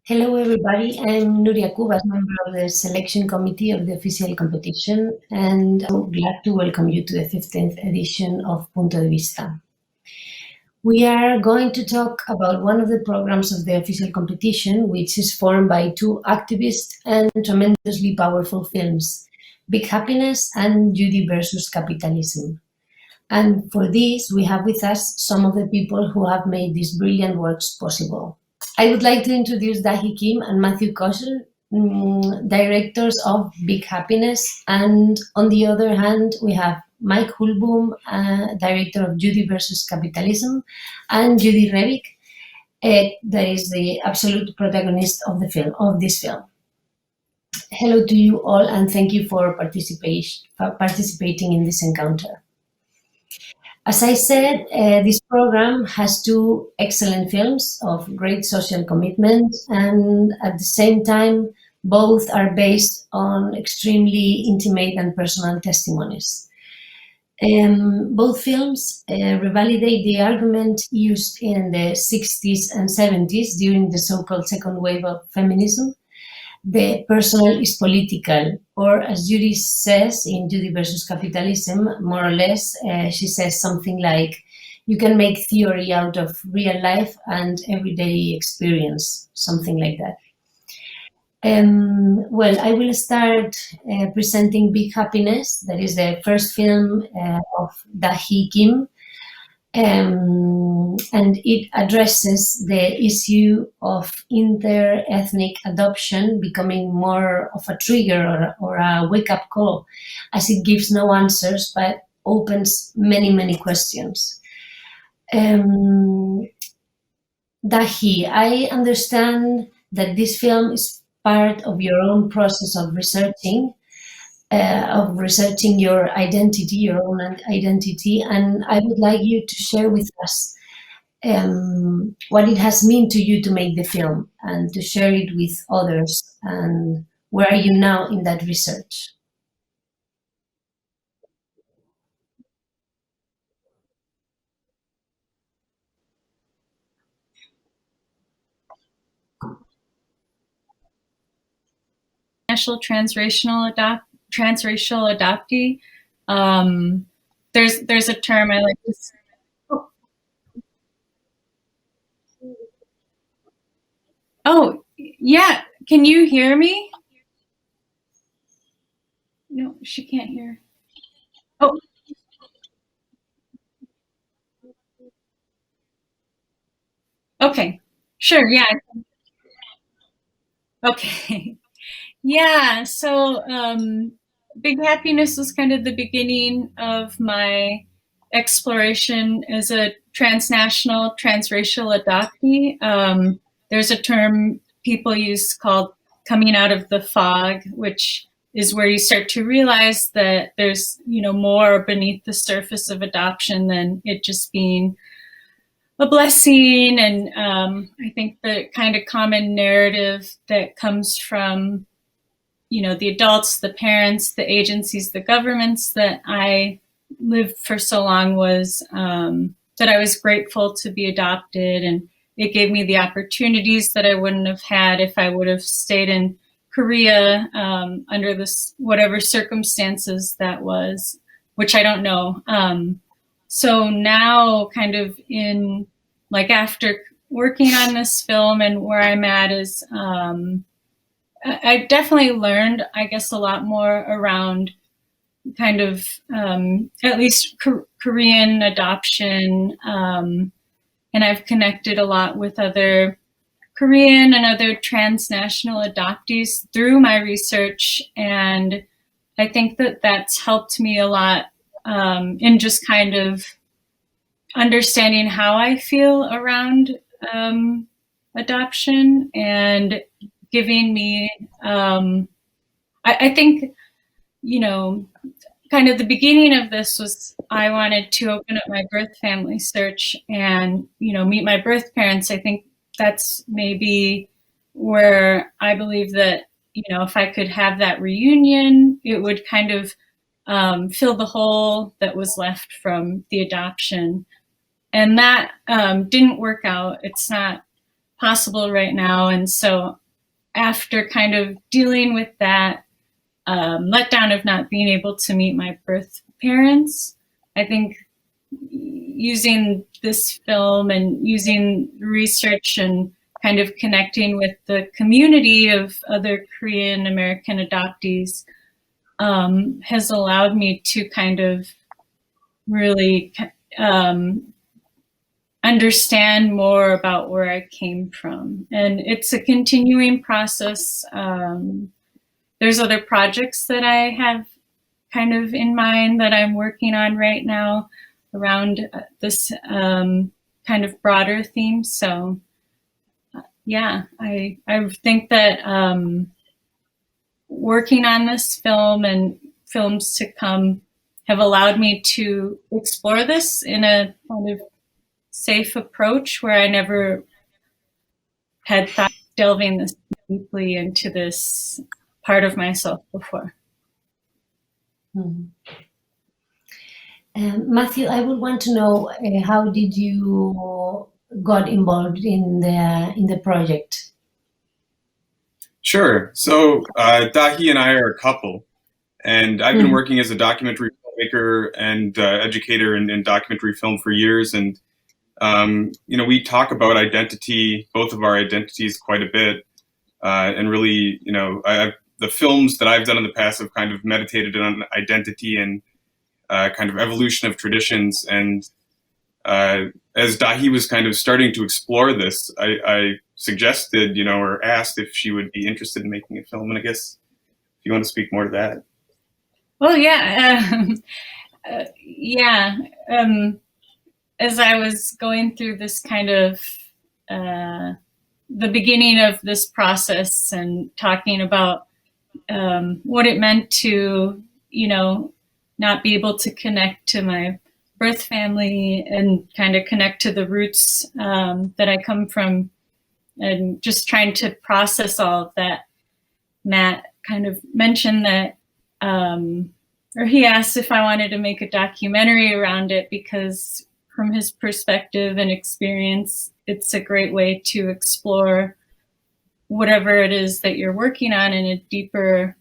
Hello, everybody. I'm Nuria, Cubas, member of the selection committee of the official competition, and I'm glad to welcome you to the 15th edition of Punto de Vista. We are going to talk about one of the programs of the official competition, which is formed by two activist and tremendously powerful films, Big Happiness and Judy versus Capitalism. And for this, we have with us some of the people who have made these brilliant works possible. I would like to introduce Dahi Kim and Matthew Koshmrl, directors of Big Happiness. And on the other hand, we have Mike Hoolboom, director of Judy versus Capitalism, and Judy Rebick, that is the absolute protagonist of the film, of this film. Hello to you all, and thank you for participating in this encounter. As I said, this program has two excellent films of great social commitment, and at the same time, both are based on extremely intimate and personal testimonies. Both films revalidate the argument used in the 60s and 70s during the so-called second wave of feminism. The personal is political, or as Judy says in Judy versus Capitalism, more or less, she says something like, you can make theory out of real life and everyday experience, something like that. Well, I will start presenting Big Happiness, that is the first film of Dahi Kim, and it addresses the issue of inter-ethnic adoption becoming more of a trigger or a wake-up call, as it gives no answers but opens many, many questions. Dahi, I understand that this film is part of your own process of researching your identity, your own identity, and I would like you to share with us what it has meant to you to make the film and to share it with others, and where are you now in that research? National transracial adoptee. There's a term I like to say. Oh, yeah. Can you hear me? No, she can't hear. Oh, okay. Sure, yeah. Okay. Yeah, so Big Happiness was kind of the beginning of my exploration as a transnational, transracial adoptee. There's a term people use called coming out of the fog, which is where you start to realize that there's, more beneath the surface of adoption than it just being a blessing. And I think the kind of common narrative that comes from the adults, the parents, the agencies, the governments that I lived for so long was that I was grateful to be adopted, and it gave me the opportunities that I wouldn't have had if I would have stayed in Korea under this whatever circumstances that was, which I don't know. So now kind of in after working on this film and where I'm at is I've definitely learned, I guess, a lot more around kind of at least Korean adoption. And I've connected a lot with other Korean and other transnational adoptees through my research. And I think that that's helped me a lot in just kind of understanding how I feel around adoption and giving me, I think, kind of the beginning of this was I wanted to open up my birth family search and, meet my birth parents. I think that's maybe where I believe that, if I could have that reunion, it would kind of fill the hole that was left from the adoption. And that didn't work out. It's not possible right now. And so after kind of dealing with that letdown of not being able to meet my birth parents, I think using this film and using research and kind of connecting with the community of other Korean American adoptees has allowed me to kind of really understand more about where I came from. And it's a continuing process. There's other projects that I have kind of in mind that I'm working on right now around this kind of broader theme. So yeah, I think that working on this film and films to come have allowed me to explore this in a kind of safe approach where I never had thought delving this deeply into this part of myself before. Mm-hmm. Matthew, I would want to know how did you got involved in the project? Sure. So Dahi and I are a couple, and I've been working as a documentary filmmaker and educator in documentary film for years. And we talk about identity, both of our identities, quite a bit, and really, the films that I've done in the past have kind of meditated on identity and kind of evolution of traditions. And as Dahi was kind of starting to explore this, I suggested, or asked if she would be interested in making a film. And I guess if you want to speak more to that. Well, yeah. As I was going through this kind of the beginning of this process and talking about what it meant to, not be able to connect to my birth family and kind of connect to the roots that I come from, and just trying to process all of that, Matt kind of mentioned that, or he asked if I wanted to make a documentary around it, because from his perspective and experience, it's a great way to explore whatever it is that you're working on in a deeper,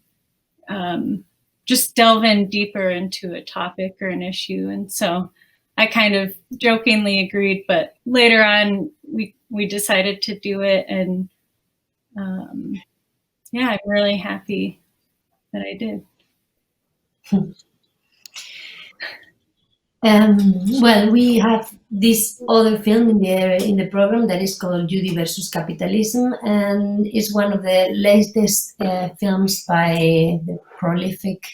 just delve in deeper into a topic or an issue. And so I kind of jokingly agreed, but later on we decided to do it. And I'm really happy that I did. Well, we have this other film in the program that is called Judy versus Capitalism, and it's one of the latest films by the prolific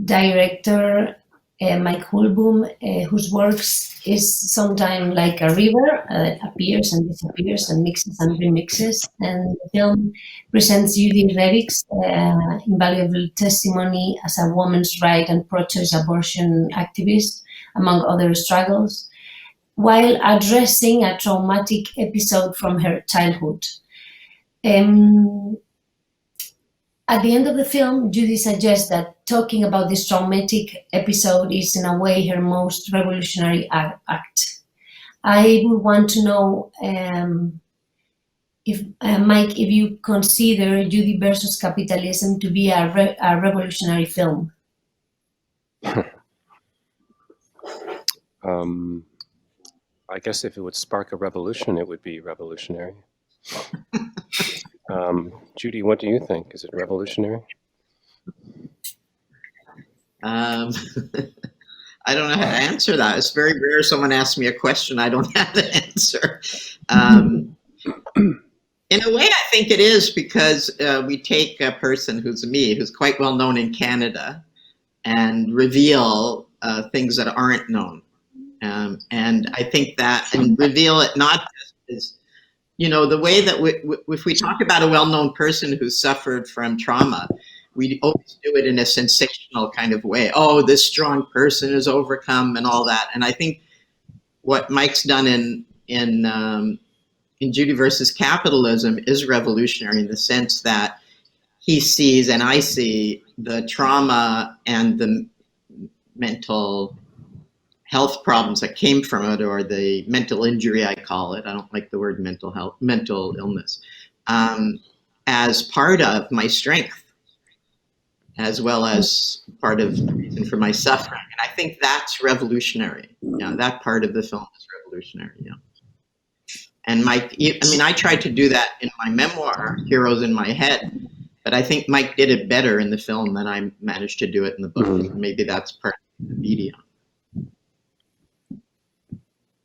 director Mike Hoolboom, whose works is sometimes like a river, appears and disappears and mixes and remixes. And the film presents Judy Rebick's invaluable testimony as a woman's right and pro-choice abortion activist, among other struggles, while addressing a traumatic episode from her childhood. At the end of the film, Judy suggests that talking about this traumatic episode is, in a way, her most revolutionary act. I would want to know, if Mike, if you consider Judy versus Capitalism to be a revolutionary film. I guess if it would spark a revolution, it would be revolutionary. Judy, what do you think? Is it revolutionary? I don't know how to answer that. It's very rare someone asks me a question I don't have the answer. In a way, I think it is, because we take a person who's me, who's quite well known in Canada, and reveal things that aren't known. And I think that, and reveal it not just as, the way that if we talk about a well-known person who suffered from trauma, we always do it in a sensational kind of way. Oh, this strong person is overcome and all that. And I think what Mike's done in Judy versus Capitalism is revolutionary, in the sense that he sees, and I see, the trauma and the mental health problems that came from it, or the mental injury, I call it. I don't like the word mental illness, as part of my strength, as well as part of the reason for my suffering. And I think that's revolutionary. Yeah, that part of the film is revolutionary. Yeah. And Mike, I mean, I tried to do that in my memoir, Heroes in My Head, but I think Mike did it better in the film than I managed to do it in the book. Mm-hmm. Maybe that's part of the medium.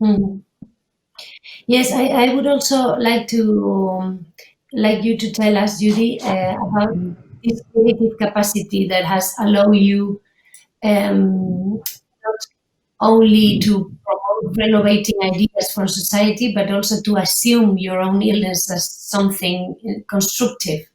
Mm-hmm. Yes, I would also like you to tell us, Judy, about this creative capacity that has allowed you not only to promote renovating ideas for society, but also to assume your own illness as something constructive.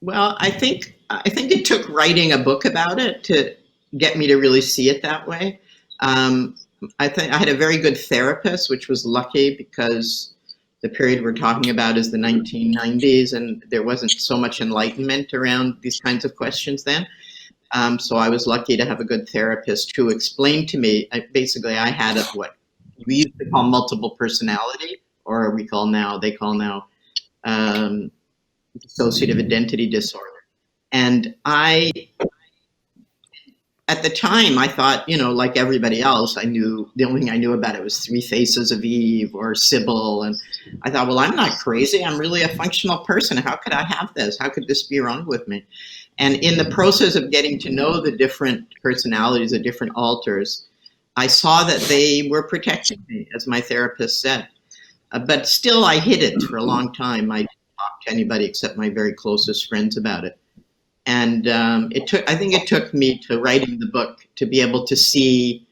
Well, I think it took writing a book about it to get me to really see it that way. I think I had a very good therapist, which was lucky because the period we're talking about is the 1990s, and there wasn't so much enlightenment around these kinds of questions then. So I was lucky to have a good therapist who explained to me, basically I had what we used to call multiple personality, or they call now dissociative identity disorder. And at the time, I thought, like everybody else, the only thing I knew about it was Three Faces of Eve or Sybil. And I thought, well, I'm not crazy. I'm really a functional person. How could I have this? How could this be wrong with me? And in the process of getting to know the different personalities, the different alters, I saw that they were protecting me, as my therapist said. But still, I hid it for a long time. I didn't talk to anybody except my very closest friends about it. And I think it took me to writing the book to be able to see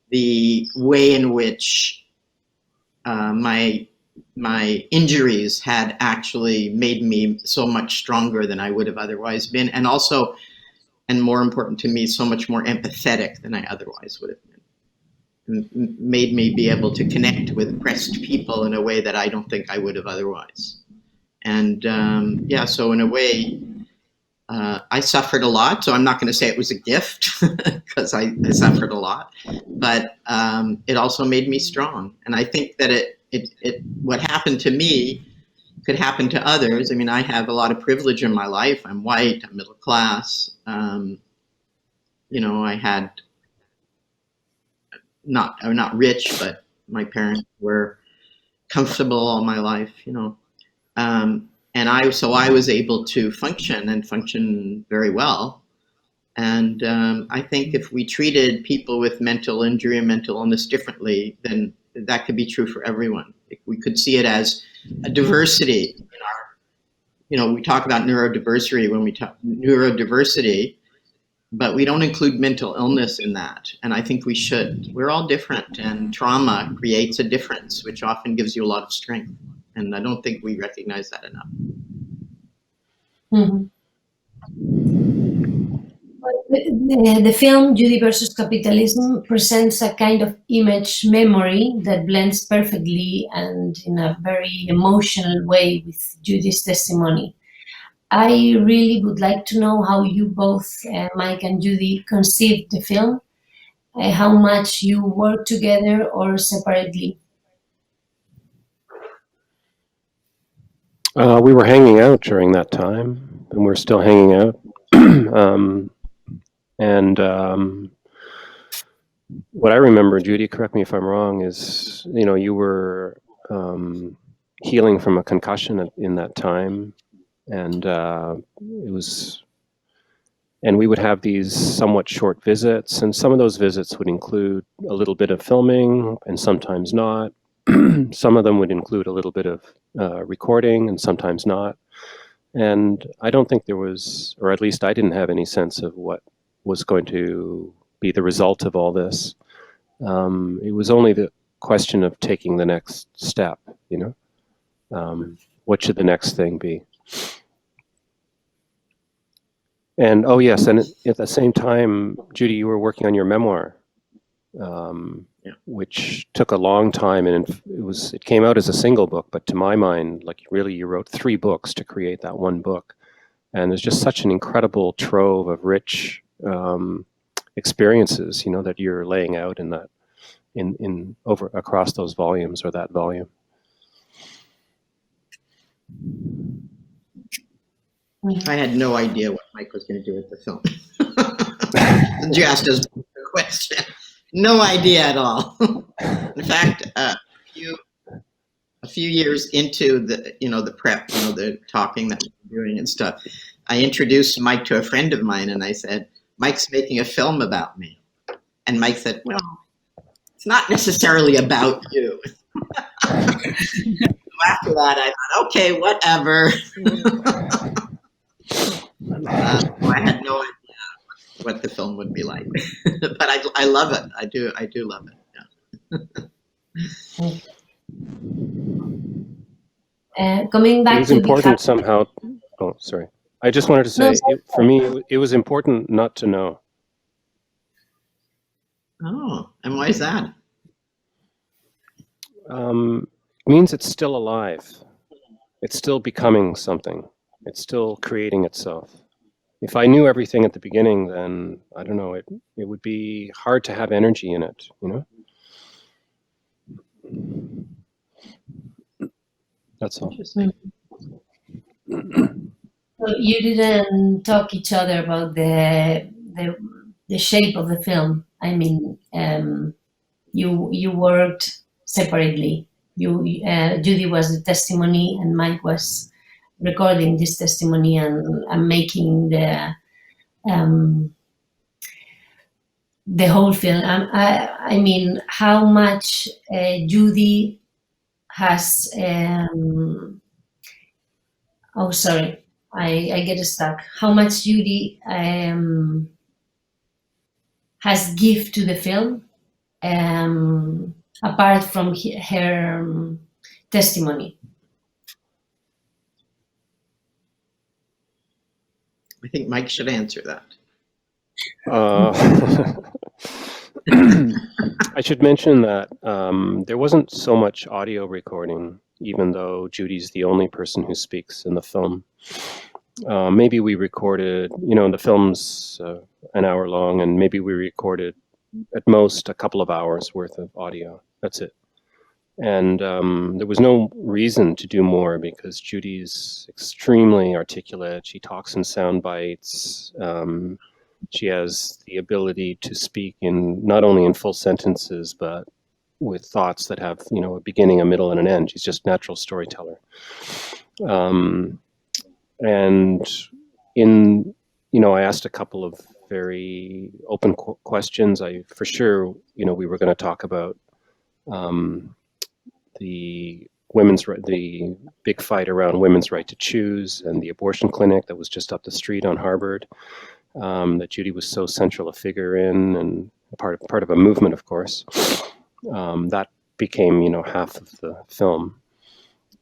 the way in which my injuries had actually made me so much stronger than I would have otherwise been, and also, and more important to me, so much more empathetic than I otherwise would have been. Made me be able to connect with oppressed people in a way that I don't think I would have otherwise. And so in a way, I suffered a lot, so I'm not going to say it was a gift because I suffered a lot, but it also made me strong. And I think that what happened to me could happen to others. I mean, I have a lot of privilege in my life. I'm white, I'm middle class. I had I'm not rich, but my parents were comfortable all my life, and I was able to function very well. And I think if we treated people with mental injury and mental illness differently, then that could be true for everyone. We could see it as a diversity in our, we talk about neurodiversity when we talk neurodiversity, but we don't include mental illness in that. And I think we should. We're all different, and trauma creates a difference, which often gives you a lot of strength. And I don't think we recognize that enough. Mm-hmm. The film Judy versus Capitalism presents a kind of image memory that blends perfectly and in a very emotional way with Judy's testimony. I really would like to know how you both, Mike and Judy, conceived the film, how much you work together or separately. We were hanging out during that time, and we're still hanging out. What I remember, Judy, correct me if I'm wrong, is, you were healing from a concussion in that time. And and we would have these somewhat short visits, and some of those visits would include a little bit of filming and sometimes not. Some of them would include a little bit of recording and sometimes not. And I don't think there was, or at least I didn't have any sense of what was going to be the result of all this. It was only the question of taking the next step, what should the next thing be? And oh yes, and at the same time, Judy, you were working on your memoir, which took a long time, and it came out as a single book, but to my mind, like really, you wrote 3 books to create that one book, and there's just such an incredible trove of rich experiences, you know, that you're laying out in that, in over across those volumes or that volume. I had no idea what Mike was going to do with the film. Just as a question. No idea at all. In fact, a few years into the, the prep, the talking that we're doing and stuff, I introduced Mike to a friend of mine and I said, Mike's making a film about me. And Mike said, well, it's not necessarily about you. So after that, I thought, okay, whatever. I had no idea what the film would be like, but I love it. I do love it. Yeah. Coming back, it was important somehow. Oh, sorry. I just wanted to say, for me, it was important not to know. Oh, and why is that? It means it's still alive. It's still becoming something. It's still creating itself. If I knew everything at the beginning, then I don't know, it would be hard to have energy in it, you know? That's all. So you didn't talk each other about the shape of the film. I mean, you worked separately. Judy was the testimony, and Mike was recording this testimony and making the whole film. I mean, how much Judy has. Oh, sorry, I get stuck. How much Judy has give to the film, apart from her testimony? I think Mike should answer that. I should mention that there wasn't so much audio recording, even though Judy's the only person who speaks in the film. Maybe we recorded, the film's an hour long, and maybe we recorded at most a couple of hours worth of audio. That's it. And there was no reason to do more because Judy's extremely articulate. She talks in sound bites. She has the ability to speak in not only in full sentences, but with thoughts that have, a beginning, a middle, and an end. She's just natural storyteller. And I asked a couple of very open questions. For sure, we were going to talk about the big fight around women's right to choose and the abortion clinic that was just up the street on Harvard, that Judy was so central a figure in, and part of a movement, of course. That became, half of the film.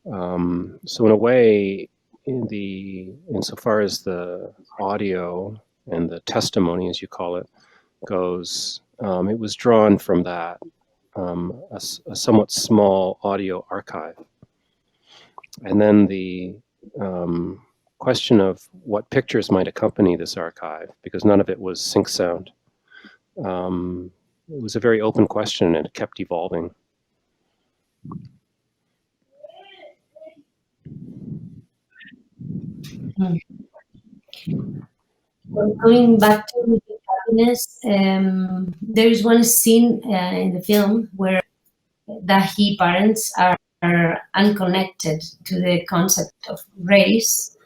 So in a way, insofar as the audio and the testimony, as you call it, goes, it was drawn from that, a somewhat small audio archive. And then the question of what pictures might accompany this archive, because none of it was sync sound. It was a very open question, and it kept evolving. Well, going back to happiness, there is one scene in the film where the parents are unconnected to the concept of race,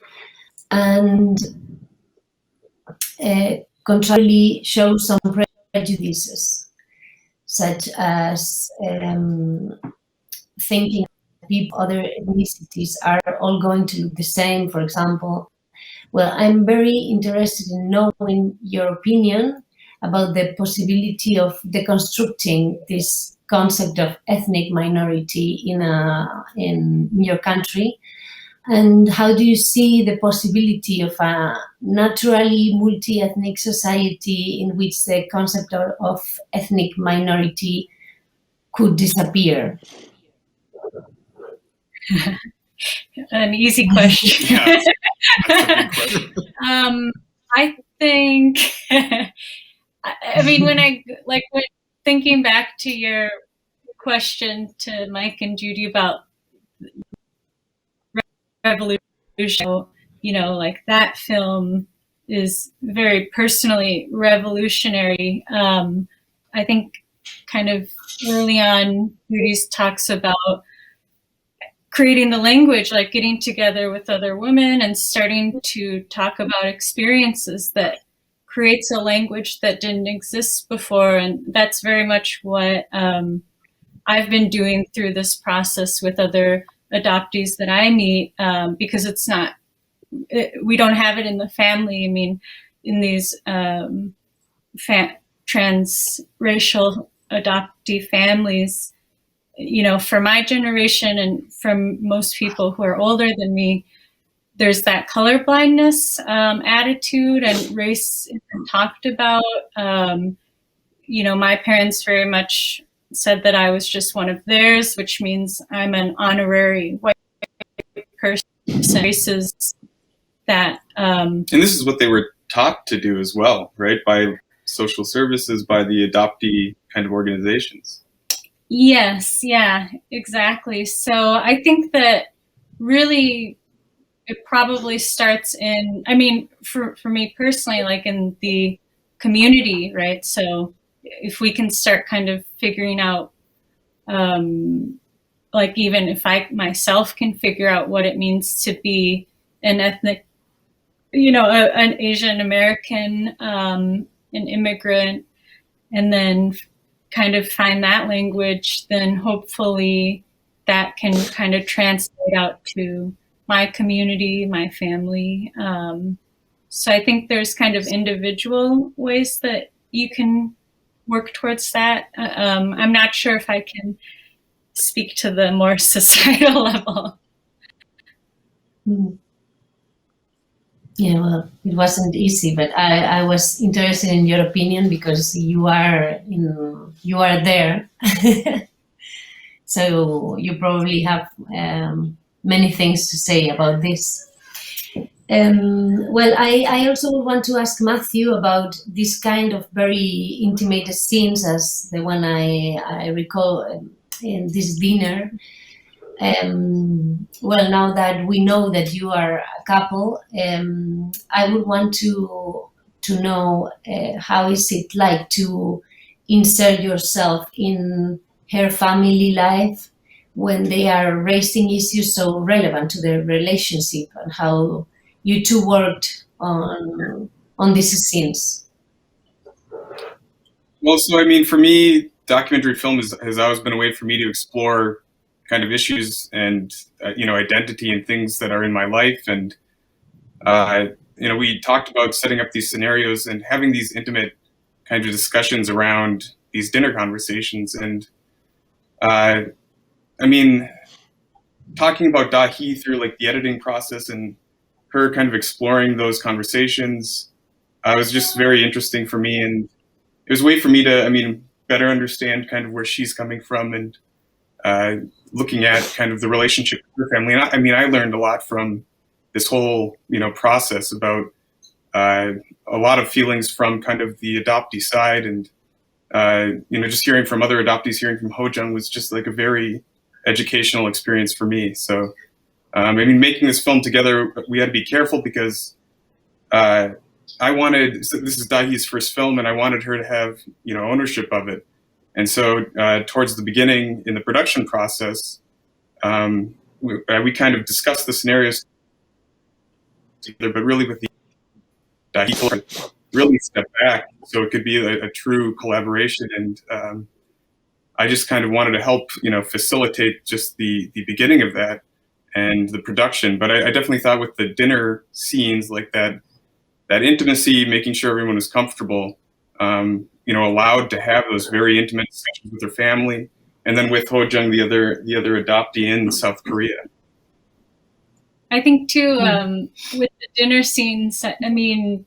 and contrarily show some prejudices, such as thinking people, other ethnicities are all going to look the same, for example. Well, I'm very interested in knowing your opinion about the possibility of deconstructing this concept of ethnic minority in your country, and how do you see the possibility of a naturally multi-ethnic society in which the concept of ethnic minority could disappear? An easy question. Yeah, that's a big question. I think I mean, when thinking back to your question to Mike and Judy about revolution, you know, like that film is very personally revolutionary. I think kind of early on, Judy's talks about creating the language, like getting together with other women and starting to talk about experiences that creates a language that didn't exist before. And that's very much what I've been doing through this process with other adoptees that I meet, because it's not, we don't have it in the family. I mean, in these transracial adoptee families, you know, for my generation and from most people who are older than me, there's that colorblindness attitude, and race isn't talked about. You know, my parents very much said that I was just one of theirs, which means I'm an honorary white person. Races that and this is what they were taught to do as well, right? By social services, by the adoptee kind of organizations. Yes, yeah, exactly. So I think that really it probably starts in, I mean, for me personally, like in the community, right? So if we can start kind of figuring out, like even if I myself can figure out what it means to be an ethnic, you know, an Asian American, an immigrant, and then kind of find that language, then hopefully that can kind of translate out to my community, my family. So I think there's kind of individual ways that you can work towards that. I'm not sure if I can speak to the more societal level. Yeah, well, it wasn't easy, but I was interested in your opinion because you are there. So you probably have many things to say about this. Well, I also want to ask Matthew about this kind of very intimate scenes as the one I recall in this dinner. Well, now that we know that you are a couple, I would want to know how is it like to insert yourself in her family life when they are raising issues so relevant to their relationship, and how you two worked on these scenes. Well, so I mean, for me, documentary film has always been a way for me to explore kind of issues and you know, identity and things that are in my life. And you know, we talked about setting up these scenarios and having these intimate kind of discussions around these dinner conversations. And I mean, talking about Dahi through like the editing process and her kind of exploring those conversations was just very interesting for me. And it was a way for me to, I mean, better understand kind of where she's coming from, and looking at kind of the relationship with her family. And I mean, I learned a lot from this whole, you know, process about a lot of feelings from kind of the adoptee side. And, you know, just hearing from other adoptees, hearing from Ho-jung was just like a very educational experience for me. So, I mean, making this film together, we had to be careful because so this is Dahi's first film, and I wanted her to have, you know, ownership of it. And so towards the beginning in the production process, we kind of discussed the scenarios together, but really with the Dahi really step back so it could be a true collaboration. And I just kind of wanted to help, you know, facilitate just the beginning of that and the production. But I definitely thought with the dinner scenes, like that intimacy, making sure everyone was comfortable, you know, allowed to have those very intimate discussions with their family, and then with Ho-jung, the other adoptee in South Korea. I think too, with the dinner scenes, I mean,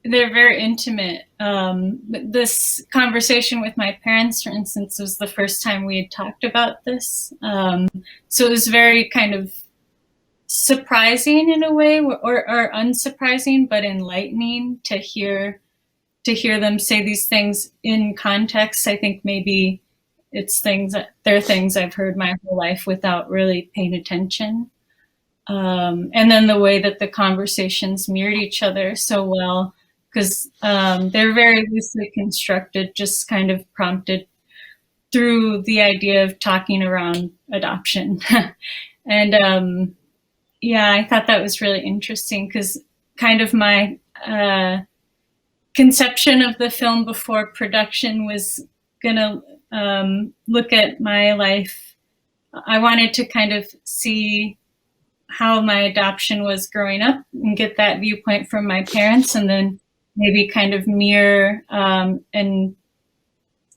they're very intimate. This conversation with my parents, for instance, was the first time we had talked about this. So it was very kind of surprising in a way, or unsurprising, but enlightening to hear them say these things in context. I think maybe they're things I've heard my whole life without really paying attention. And then the way that the conversations mirrored each other so well, because they're very loosely constructed, just kind of prompted through the idea of talking around adoption. And yeah, I thought that was really interesting, because kind of my conception of the film before production was gonna look at my life. I wanted to kind of see how my adoption was growing up and get that viewpoint from my parents, and then maybe kind of mirror and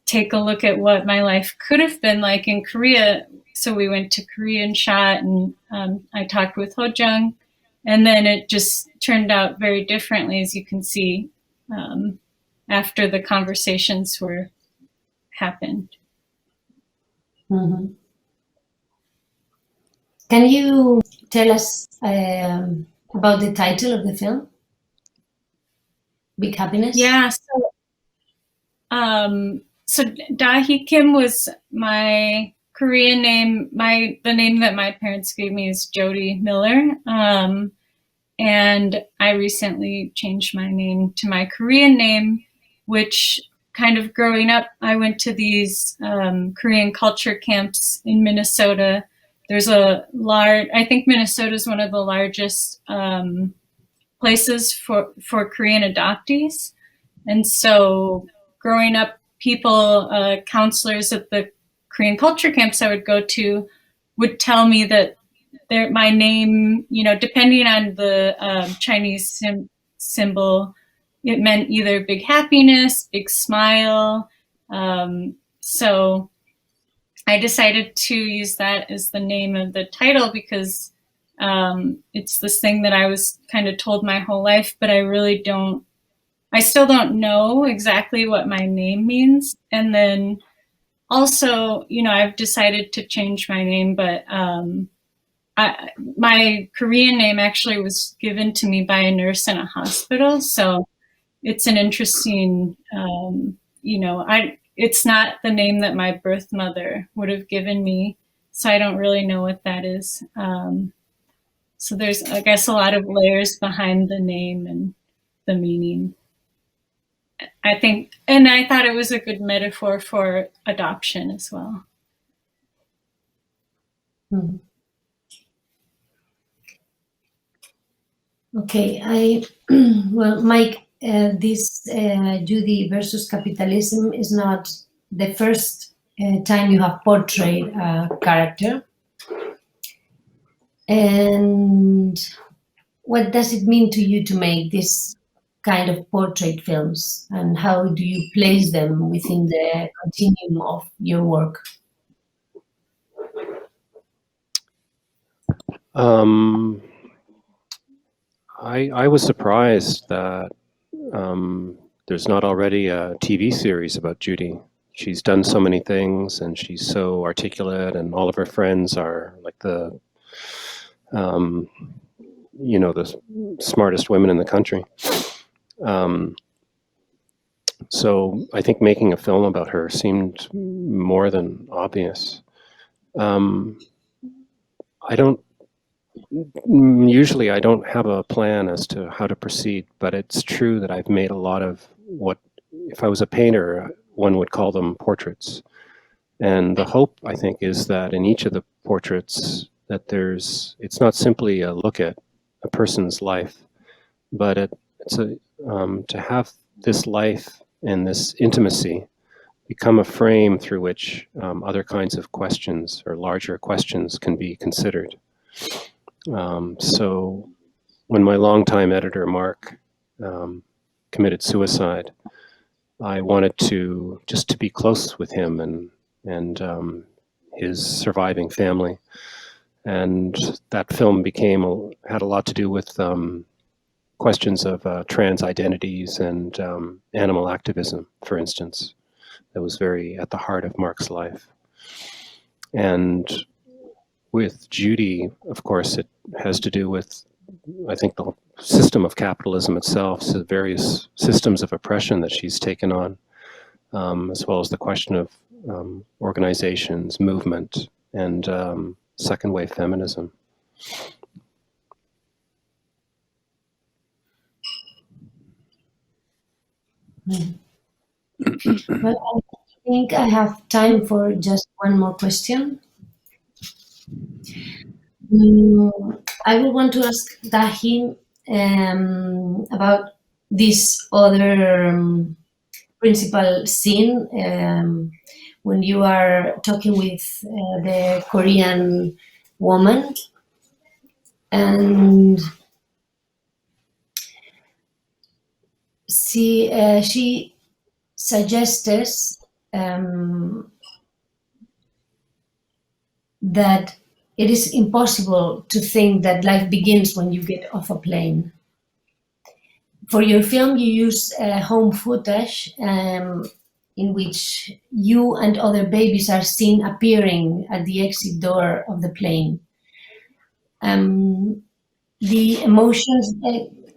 take a look at what my life could have been like in Korea. So we went to Korea and shot, and I talked with Hojung, and then it just turned out very differently, as you can see, after the conversations happened. Mm-hmm. Can you tell us about the title of the film? Big Happiness? Yeah, so Dahi Kim was my Korean name. The name that my parents gave me is Jody Miller. And I recently changed my name to my Korean name, which kind of growing up, I went to these Korean culture camps in Minnesota. There's I think Minnesota is one of the largest places for Korean adoptees. And so growing up, counselors at the Korean culture camps I would go to would tell me that my name, depending on the Chinese symbol, it meant either big happiness, big smile. So I decided to use that as the name of the title, because it's this thing that I was kind of told my whole life, but I still don't know exactly what my name means. And then also, I've decided to change my name, but my Korean name actually was given to me by a nurse in a hospital. So it's an interesting, it's not the name that my birth mother would have given me. So I don't really know what that is. So there's, I guess, a lot of layers behind the name and the meaning. I think, and I thought it was a good metaphor for adoption as well. Mm-hmm. Okay, well, Mike, this Judy versus Capitalism is not the first time you have portrayed a character. And what does it mean to you to make this kind of portrait films, and how do you place them within the continuum of your work? I was surprised that there's not already a TV series about Judy. She's done so many things, and she's so articulate, and all of her friends are like the smartest women in the country. So I think making a film about her seemed more than obvious. Usually I don't have a plan as to how to proceed, but it's true that I've made a lot of what, if I was a painter, one would call them portraits. And the hope, I think, is that in each of the portraits that it's not simply a look at a person's life, but it's to have this life and this intimacy become a frame through which other kinds of questions or larger questions can be considered. So when my longtime editor, Mark, committed suicide, I wanted to be close with him and his surviving family. And that film had a lot to do with questions of trans identities and animal activism, for instance. That was very at the heart of Mark's life. And with Judy, of course, it has to do with, I think, the system of capitalism itself, so various systems of oppression that she's taken on, as well as the question of organizations, movement, and second wave feminism. Well, I think I have time for just one more question. I would want to ask Dahi about this other principal scene when you are talking with the Korean woman, and she suggested that it is impossible to think that life begins when you get off a plane. For your film, you use home footage in which you and other babies are seen appearing at the exit door of the plane. The emotions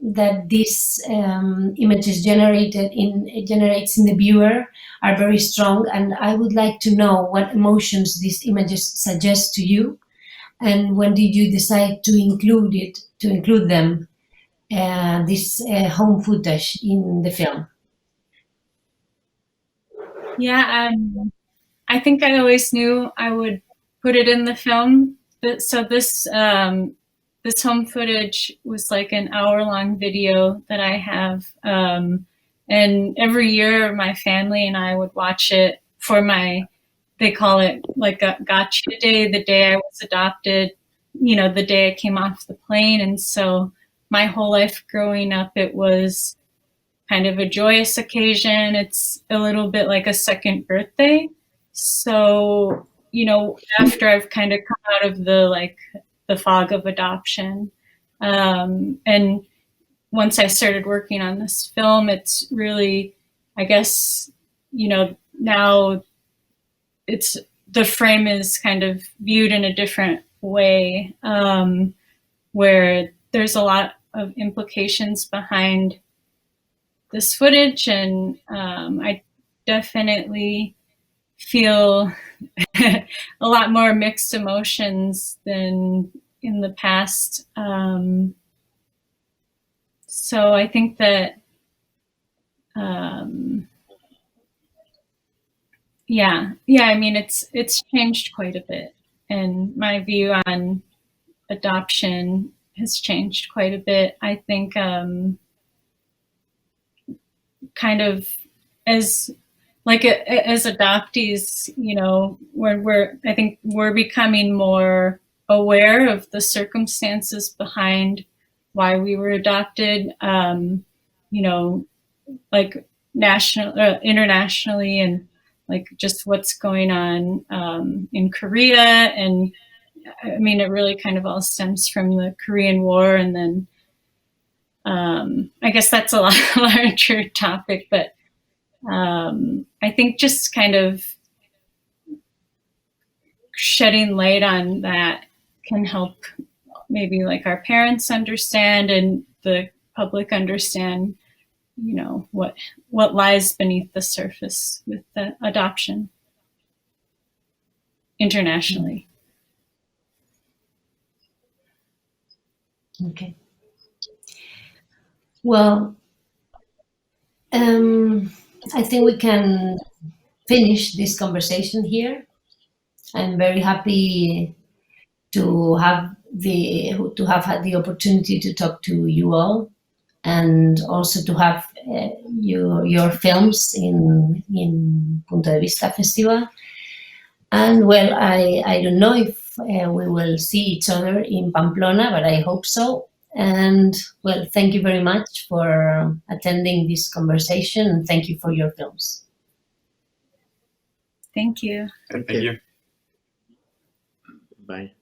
that this images generates in the viewer are very strong, and I would like to know what emotions these images suggest to you, and when did you decide to include them, this home footage in the film? Yeah, I think I always knew I would put it in the film. So this this home footage was like an hour-long video that I have, and every year my family and I would watch it for they call it like a gotcha day, the day I was adopted, the day I came off the plane. And so my whole life growing up, it was kind of a joyous occasion. It's a little bit like a second birthday. So, after I've kind of come out of the fog of adoption, and once I started working on this film, it's really, I guess, now the frame is kind of viewed in a different way, where there's a lot of implications behind this footage, and I definitely feel a lot more mixed emotions than in the past. So I think that, I mean, it's changed quite a bit, and my view on adoption has changed quite a bit. I think kind of as adoptees, I think we're becoming more aware of the circumstances behind why we were adopted, like internationally, and like just what's going on in Korea. And I mean, it really kind of all stems from the Korean War, and then I guess that's a larger topic, but I think just kind of shedding light on that can help maybe like our parents understand and the public understand, what lies beneath the surface with the adoption internationally. Okay. Well, I think we can finish this conversation here. I'm very happy to have had the opportunity to talk to you all, and also to have your films in Punto de Vista Festival. And well, I don't know if we will see each other in Pamplona, but I hope so. And well, thank you very much for attending this conversation, and thank you for your films. Thank you. Thank you. Bye.